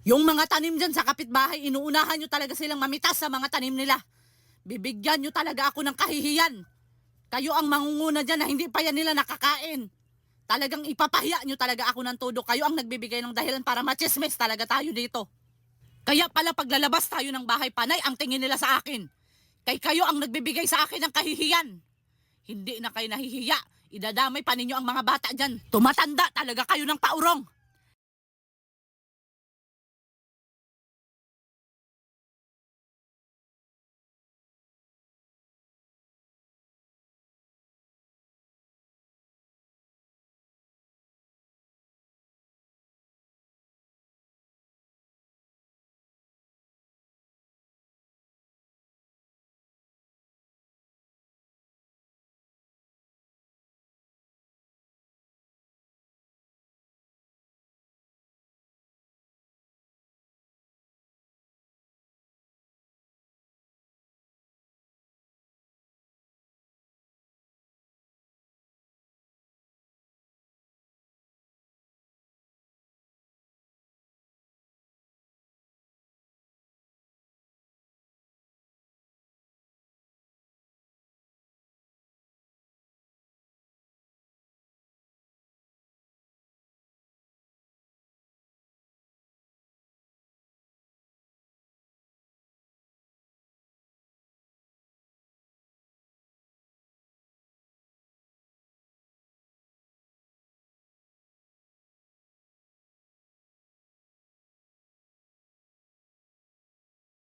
Yung mga tanim dyan sa kapitbahay, inuunahan nyo talaga silang mamitas sa mga tanim nila. Bibigyan nyo talaga ako ng kahihiyan. Kayo ang mangunguna dyan na hindi pa yan nila nakakain. Talagang ipapahiya nyo talaga ako ng todo. Kayo ang nagbibigay ng dahilan para machismis talaga tayo dito. Kaya pala paglalabas tayo ng bahay, panay ang tingin nila sa akin. Kay kayo ang nagbibigay sa akin ng kahihiyan. Hindi na kayo nahihiya. Idadamay pa ninyo ang mga bata dyan. Tumatanda talaga kayo ng paurong.